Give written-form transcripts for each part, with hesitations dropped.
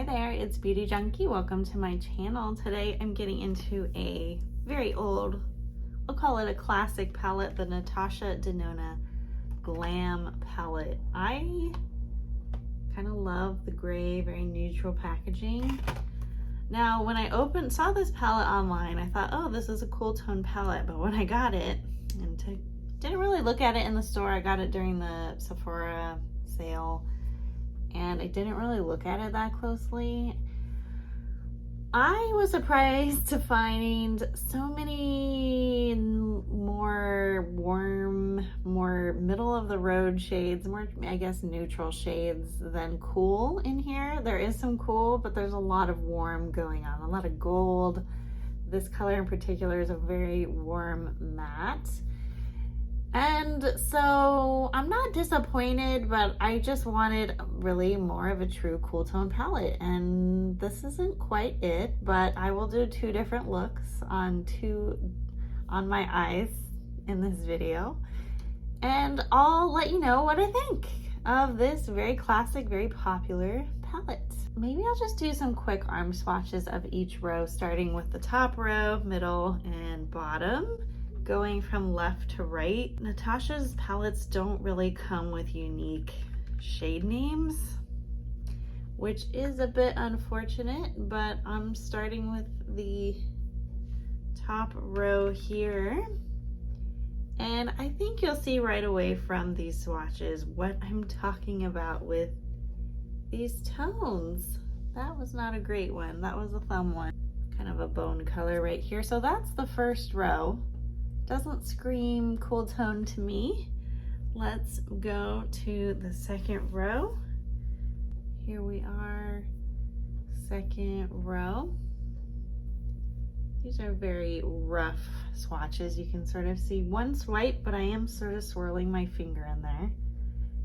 Hi there, it's Beauty Junkie. Welcome to my channel. Today I'm getting into a very old, we'll call it a classic palette, the Natasha Denona Glam Palette. I kind of love the gray, very neutral packaging. Now, when I saw this palette online, I thought, oh, this is a cool tone palette. But when I got it, and didn't really look at it in the store, I got it during the Sephora sale, and I didn't really look at it that closely. I was surprised to find so many more warm, more middle of the road shades, more, I guess, neutral shades than cool in here. There is some cool, but there's a lot of warm going on, a lot of gold. This color in particular is a very warm matte. And so I'm not disappointed, but I just wanted really more of a true cool tone palette, and this isn't quite it, but I will do two different looks on my eyes in this video, and I'll let you know what I think of this very classic, very popular palette. Maybe I'll just do some quick arm swatches of each row, starting with the top row, middle, and bottom, going from left to right. Natasha's palettes don't really come with unique shade names, which is a bit unfortunate, but I'm starting with the top row here. And I think you'll see right away from these swatches what I'm talking about with these tones. That was not a great one. That was a thumb one. Kind of a bone color right here. So that's the first row. Doesn't scream cool tone to me. Let's go to the second row. Here we are, second row. These are very rough swatches. You can sort of see one swipe, but I am sort of swirling my finger in there.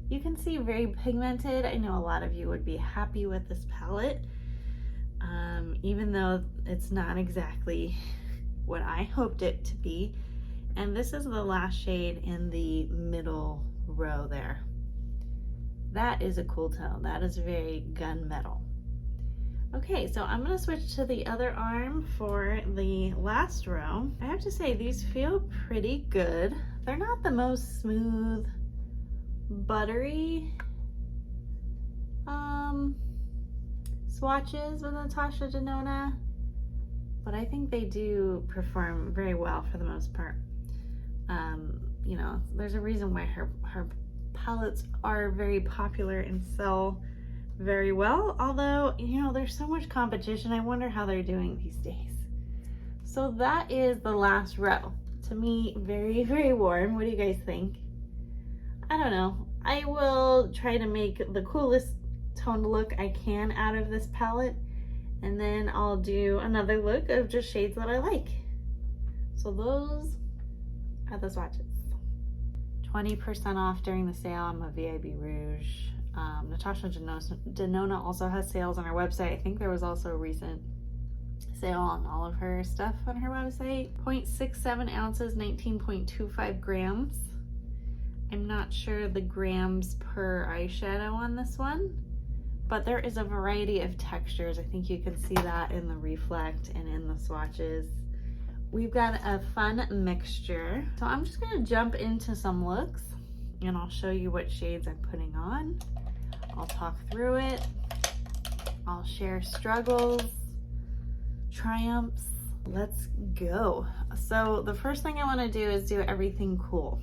You can see very pigmented. I know a lot of you would be happy with this palette, even though it's not exactly what I hoped it to be. And this is the last shade in the middle row there. That is a cool tone. That is very gunmetal. Okay, so I'm gonna switch to the other arm for the last row. I have to say, these feel pretty good. They're not the most smooth, buttery swatches with Natasha Denona, but I think they do perform very well for the most part. You know, there's a reason why her palettes are very popular and sell very well, although, you know, there's so much competition. I wonder how they're doing these days. So that is the last row. To me, very, very warm. What do you guys think? I don't know. I will try to make the coolest toned look I can out of this palette, and then I'll do another look of just shades that I like. So those are the swatches. 20% off during the sale on my VIB Rouge. Natasha Denona also has sales on her website. I think there was also a recent sale on all of her stuff on her website. 0.67 ounces, 19.25 grams. I'm not sure the grams per eyeshadow on this one, but there is a variety of textures. I think you can see that in the reflect and in the swatches. We've got a fun mixture. So I'm just gonna jump into some looks and I'll show you what shades I'm putting on. I'll talk through it. I'll share struggles, triumphs. Let's go. So the first thing I wanna do is do everything cool.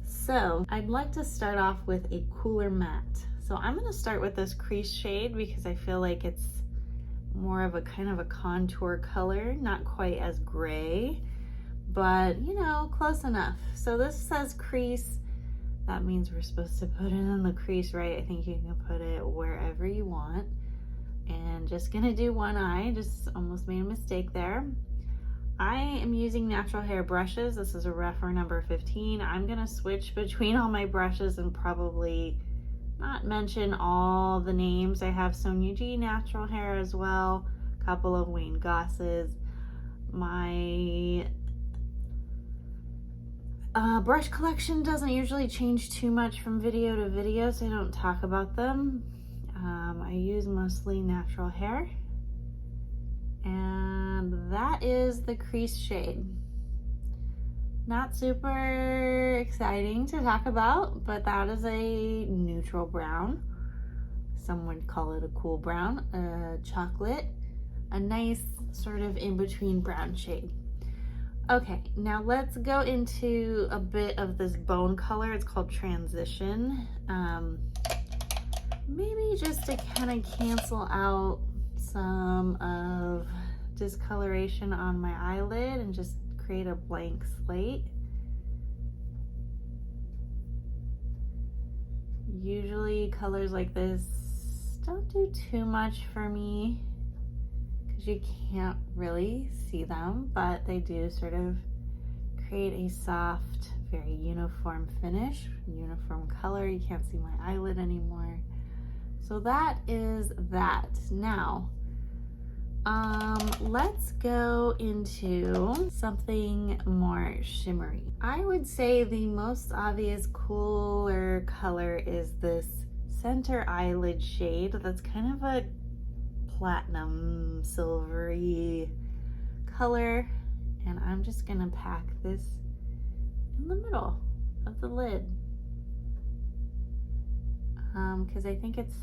So I'd like to start off with a cooler matte. So I'm gonna start with this crease shade because I feel like it's more of a kind of a contour color, not quite as gray, but you know, close enough. So this says crease. That means we're supposed to put it in the crease, right? I think you can put it wherever you want. And just gonna do one eye, just almost made a mistake there. I am using natural hair brushes. This is a Refer number 15. I'm gonna switch between all my brushes and probably not mention all the names. I have Sonia G natural hair as well, a couple of Wayne Gosses. My brush collection doesn't usually change too much from video to video, so I don't talk about them. I use mostly natural hair, and that is the crease shade. Not super exciting to talk about, but that is a neutral brown. Some would call it a cool brown, chocolate, a nice sort of in-between brown shade. Okay, now let's go into a bit of this bone color. It's called Transition. Maybe just to kind of cancel out some of discoloration on my eyelid and just create a blank slate. Usually colors like this don't do too much for me because you can't really see them, but they do sort of create a soft, very uniform finish, uniform color. You can't see my eyelid anymore. So that is that. Now, let's go into something more shimmery. I would say the most obvious cooler color is this center eyelid shade. That's kind of a platinum silvery color, and I'm just gonna pack this in the middle of the lid because I think it's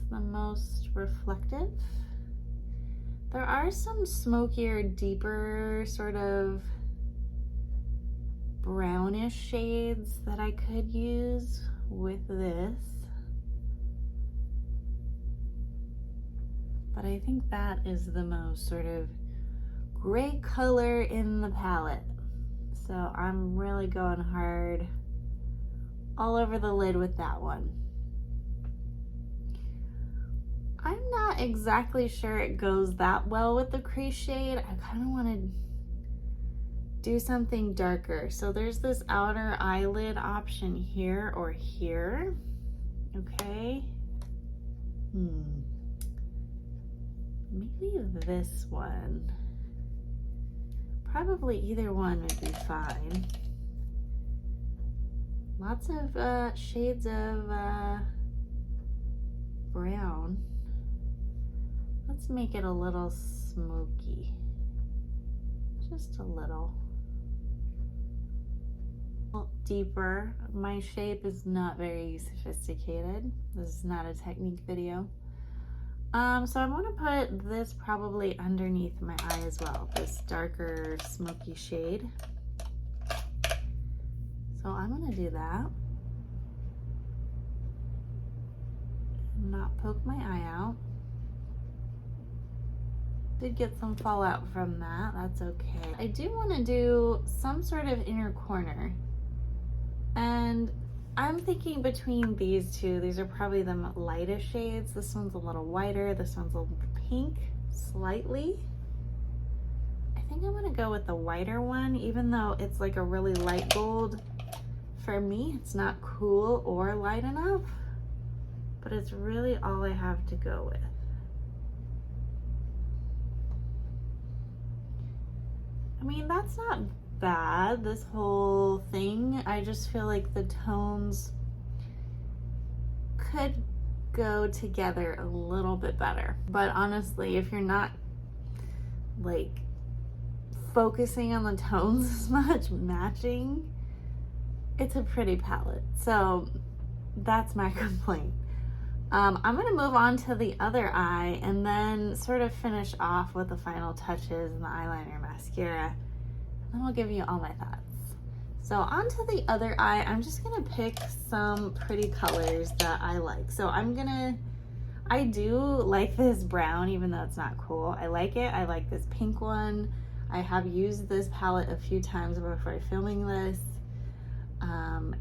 the most reflective. There are some smokier, deeper sort of brownish shades that I could use with this, but I think that is the most sort of gray color in the palette. So I'm really going hard all over the lid with that one. I'm not exactly sure it goes that well with the crease shade. I kind of want to do something darker. So there's this outer eyelid option here or here. Okay. Maybe this one. Probably either one would be fine. Lots of shades of brown. Let's make it a little smoky. Just a little. Deeper. My shape is not very sophisticated. This is not a technique video. So I'm gonna put this probably underneath my eye as well, this darker smoky shade. So I'm gonna do that. Not poke my eye out. Did get some fallout from that, that's okay. I do wanna do some sort of inner corner. And I'm thinking between these two, these are probably the lightest shades. This one's a little whiter, this one's a little pink, slightly. I think I'm gonna go with the whiter one, even though it's like a really light gold. For me, it's not cool or light enough, but it's really all I have to go with. I mean, that's not bad, this whole thing. I just feel like the tones could go together a little bit better. But honestly, if you're not like focusing on the tones as much, matching, it's a pretty palette. So that's my complaint. I'm gonna move on to the other eye and then sort of finish off with the final touches and the eyeliner, mascara. Then I'll give you all my thoughts. So onto the other eye, I'm just gonna pick some pretty colors that I like. So I do like this brown, even though it's not cool. I like it. I like this pink one. I have used this palette a few times before filming this.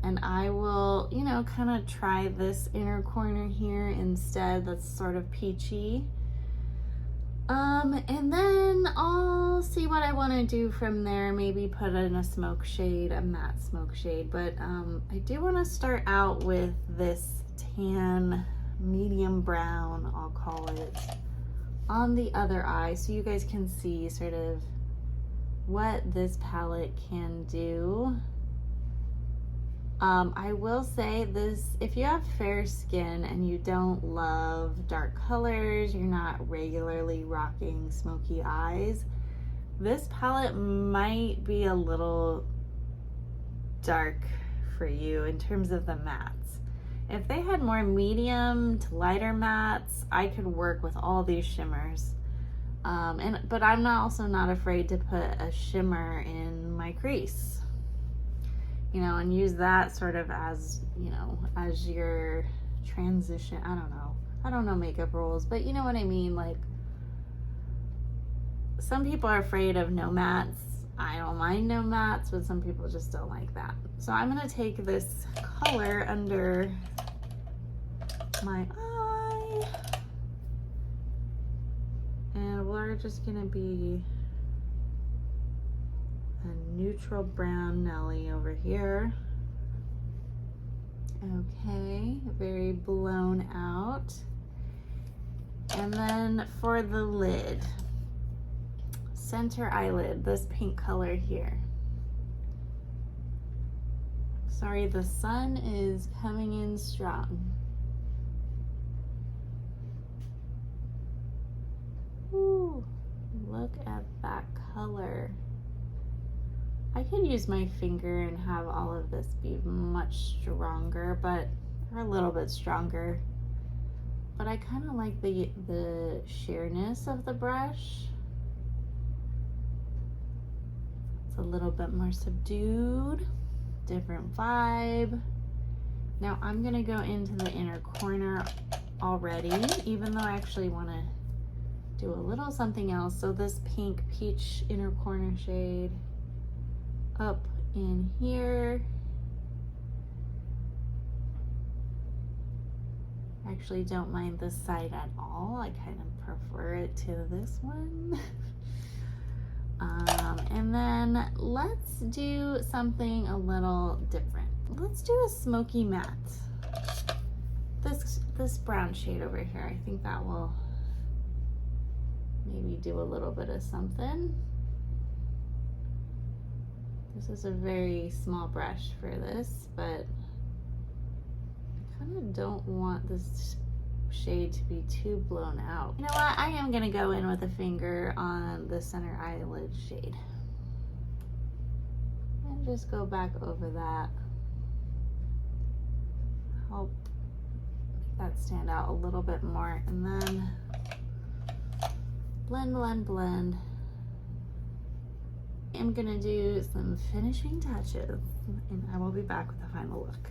And I will, you know, kind of try this inner corner here instead. That's sort of peachy. And then I'll see what I want to do from there. Maybe put in a smoke shade, a matte smoke shade. But I do want to start out with this tan, medium brown, I'll call it, on the other eye, so you guys can see sort of what this palette can do I will say this, if you have fair skin and you don't love dark colors, you're not regularly rocking smoky eyes, this palette might be a little dark for you in terms of the mattes. If they had more medium to lighter mattes, I could work with all these shimmers. But I'm also not afraid to put a shimmer in my crease, you know, and use that sort of as, you know, as your transition. I don't know makeup rules, but you know what I mean? Like, some people are afraid of no mattes. I don't mind no mattes, but some people just don't like that. So I'm gonna take this color under my eye, and we're just gonna be a neutral brown Nelly over here. Okay, very blown out. And then for the lid, center eyelid, this pink color here. Sorry, the sun is coming in strong. Ooh, look at that color. I could use my finger and have all of this be much stronger, or a little bit stronger. But I kind of like the sheerness of the brush. It's a little bit more subdued, different vibe. Now I'm gonna go into the inner corner already, even though I actually want to do a little something else. So this pink peach inner corner shade up in here. I actually don't mind this side at all. I kind of prefer it to this one. And then let's do something a little different. Let's do a smoky matte. This brown shade over here, I think that will maybe do a little bit of something. This is a very small brush for this, but I kind of don't want this shade to be too blown out. You know what? I am gonna go in with a finger on the center eyelid shade and just go back over that. Help make that stand out a little bit more, and then blend, blend, blend. I'm gonna do some finishing touches, and I will be back with the final look.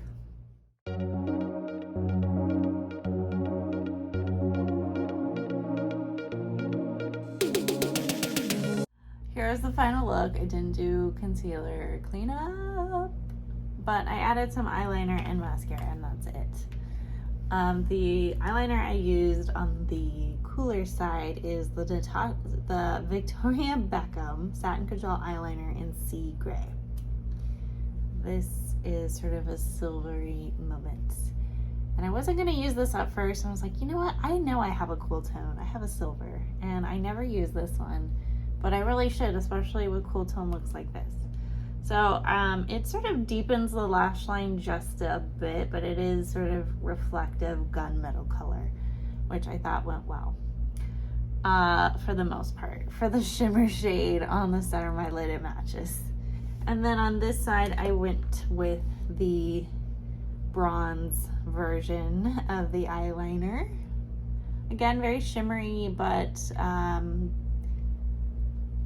Here's the final look. I didn't do concealer cleanup, but I added some eyeliner and mascara, and that's it. The eyeliner I used on the cooler side is the Victoria Beckham Satin Control Eyeliner in Sea Gray. This is sort of a silvery moment. And I wasn't gonna use this at first. I was like, you know what? I know I have a cool tone. I have a silver, and I never use this one, but I really should, especially with cool tone looks like this. So it sort of deepens the lash line just a bit, but it is sort of reflective gunmetal color, which I thought went well. For the most part. For the shimmer shade on the center of my lid, it matches. And then on this side, I went with the bronze version of the eyeliner. Again, very shimmery, but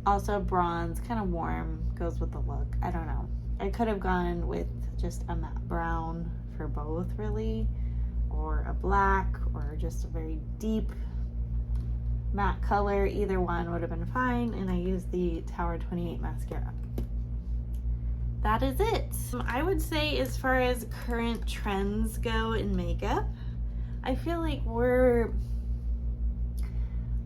also bronze, kind of warm, goes with the look. I don't know. I could have gone with just a matte brown for both, really, or a black, or just a very deep matte color. Either one would have been fine, and I used the Tower 28 mascara. That is it. I would say, as far as current trends go in makeup, I feel like we're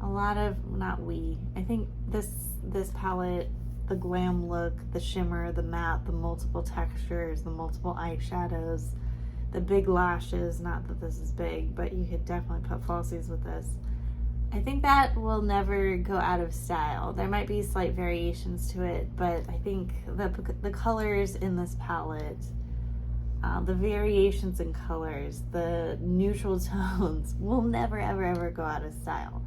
a lot of, I think this palette, the glam look, the shimmer, the matte, the multiple textures, the multiple eyeshadows, the big lashes, not that this is big, but you could definitely put falsies with this. I think that will never go out of style. There might be slight variations to it, but I think the colors in this palette The variations in colors, the neutral tones will never, ever, ever go out of style.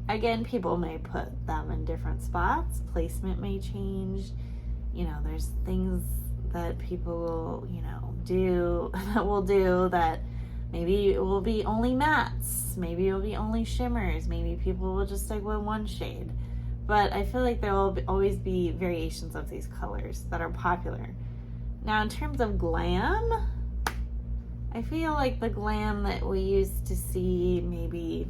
Again, people may put them in different spots. Placement may change. You know, there's things that people will, you know, do that maybe it will be only mattes. Maybe it will be only shimmers. Maybe people will just stick with one shade. But I feel like there will always be variations of these colors that are popular. Now, in terms of glam, I feel like the glam that we used to see maybe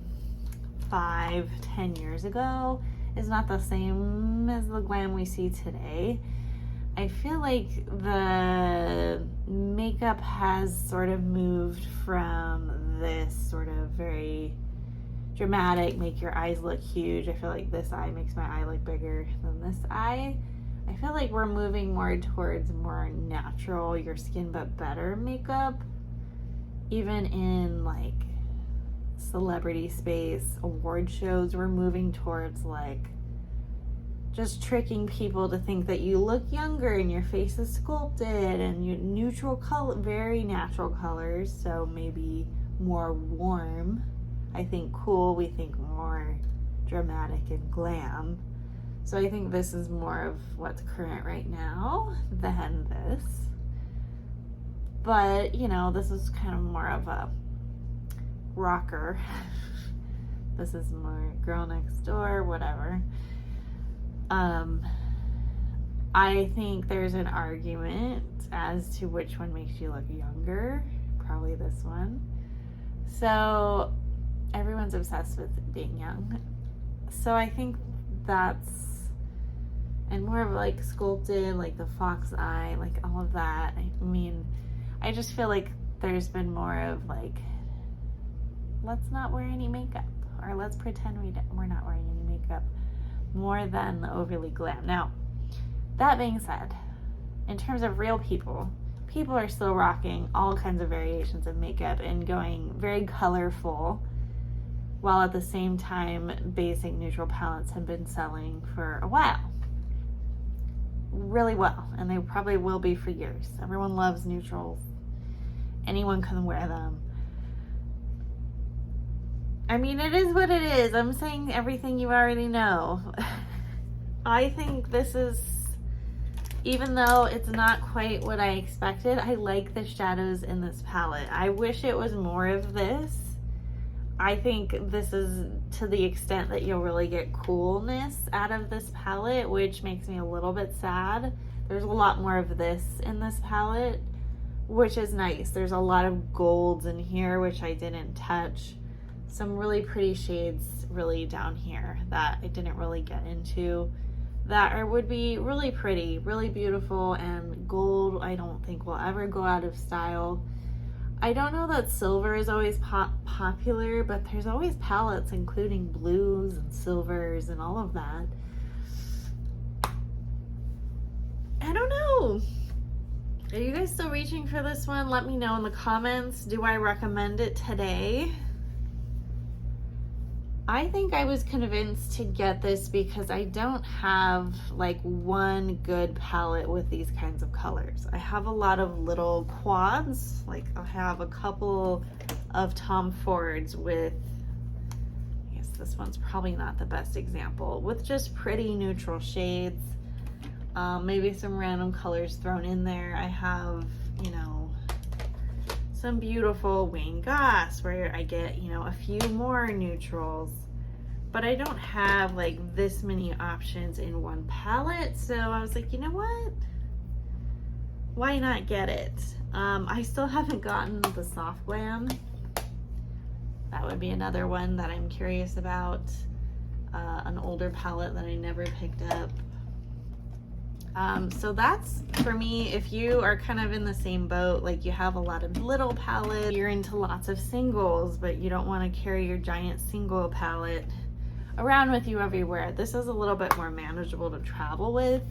5-10 years ago is not the same as the glam we see today. I feel like the makeup has sort of moved from this sort of very dramatic, make your eyes look huge. I feel like this eye makes my eye look bigger than this eye. I feel like we're moving more towards more natural, your skin but better makeup. Even in like celebrity space, award shows, we're moving towards like just tricking people to think that you look younger and your face is sculpted and you neutral color, very natural colors. So maybe more warm. I think cool, we think more dramatic and glam. So I think this is more of what's current right now than this. But, you know, this is kind of more of a rocker. This is more girl next door, whatever. I think there's an argument as to which one makes you look younger. Probably this one. So everyone's obsessed with being young. So I think that's, and more of like sculpted, like the fox eye, like all of that. I mean, I just feel like there's been more of like, let's not wear any makeup, or let's pretend we're not wearing any makeup, more than the overly glam. Now, that being said, in terms of real people are still rocking all kinds of variations of makeup and going very colorful, while at the same time basic neutral palettes have been selling for a while really well, and they probably will be for years. Everyone loves neutrals. Anyone can wear them. I mean, it is what it is. I'm saying everything you already know. I think this is, even though it's not quite what I expected, I like the shadows in this palette. I wish it was more of this. I think this is to the extent that you'll really get coolness out of this palette, which makes me a little bit sad. There's a lot more of this in this palette, which is nice. There's a lot of golds in here, which I didn't touch. Some really pretty shades really down here that I didn't really get into, that would be really pretty, really beautiful, and gold I don't think will ever go out of style. I don't know that silver is always popular, but there's always palettes including blues and silvers and all of that. I don't know. Are you guys still reaching for this one? Let me know in the comments. Do I recommend it today? I think I was convinced to get this because I don't have like one good palette with these kinds of colors. I have a lot of little quads, like I have a couple of Tom Fords with, I guess this one's probably not the best example, with just pretty neutral shades, maybe some random colors thrown in there. I have, you know, some beautiful Wayne Goss where I get, you know, a few more neutrals, but I don't have like this many options in one palette. So I was like, you know what? Why not get it? I still haven't gotten the soft glam. That would be another one that I'm curious about. An older palette that I never picked up. So that's for me. If you are kind of in the same boat, like you have a lot of little palettes, you're into lots of singles, but you don't want to carry your giant single palette around with you everywhere, this is a little bit more manageable to travel with.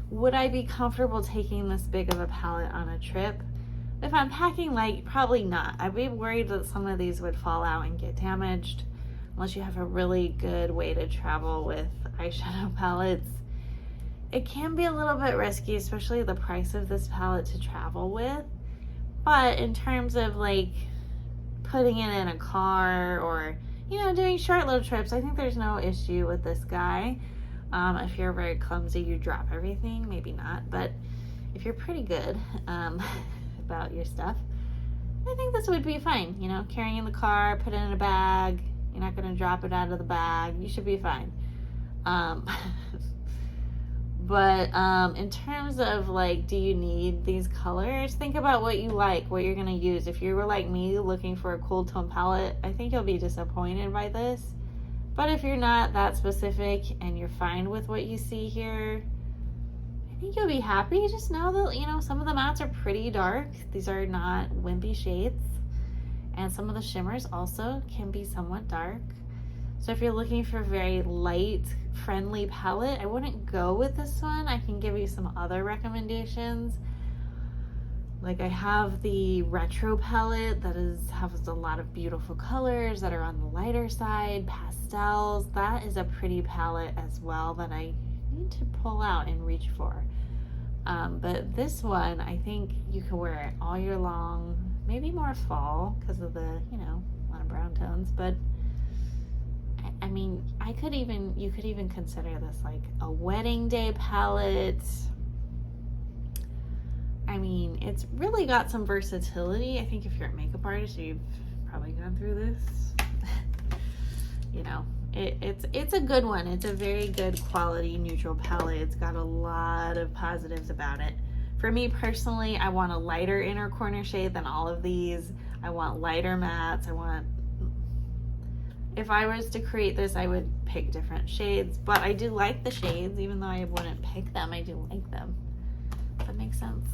Would I be comfortable taking this big of a palette on a trip? If I'm packing light, probably not. I'd be worried that some of these would fall out and get damaged, unless you have a really good way to travel with eyeshadow palettes. It can be a little bit risky, especially the price of this palette to travel with. But in terms of like putting it in a car or, you know, doing short little trips, I think there's no issue with this guy. If you're very clumsy, you drop everything, maybe not. But if you're pretty good about your stuff, I think this would be fine. You know, carrying in the car, put it in a bag. You're not gonna drop it out of the bag. You should be fine. But in terms of like, do you need these colors? Think about what you like, what you're gonna use. If you were like me looking for a cool tone palette, I think you'll be disappointed by this. But if you're not that specific and you're fine with what you see here, I think you'll be happy. Just know that, you know, some of the mattes are pretty dark. These are not wimpy shades. And some of the shimmers also can be somewhat dark. So if you're looking for a very light, friendly palette, I wouldn't go with this one. I can give you some other recommendations. Like I have the retro palette that has a lot of beautiful colors that are on the lighter side, pastels. That is a pretty palette as well that I need to pull out and reach for. But this one, I think you can wear it all year long, maybe more fall because of the, you know, a lot of brown tones. But I mean, you could even consider this like a wedding day palette. I mean, it's really got some versatility. I think if you're a makeup artist, you've probably gone through this. You know, it's a good one. It's a very good quality neutral palette. It's got a lot of positives about it. For me personally, I want a lighter inner corner shade than all of these. I want lighter mattes. If I was to create this, I would pick different shades, but I do like the shades. Even though I wouldn't pick them, I do like them. That makes sense.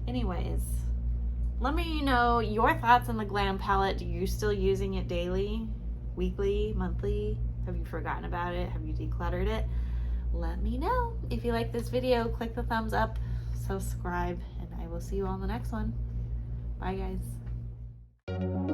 Anyways, let me know your thoughts on the Glam palette. Are you still using it daily, weekly, monthly? Have you forgotten about it? Have you decluttered it? Let me know. If you like this video, click the thumbs up, subscribe, and I will see you on the next one. Bye, guys.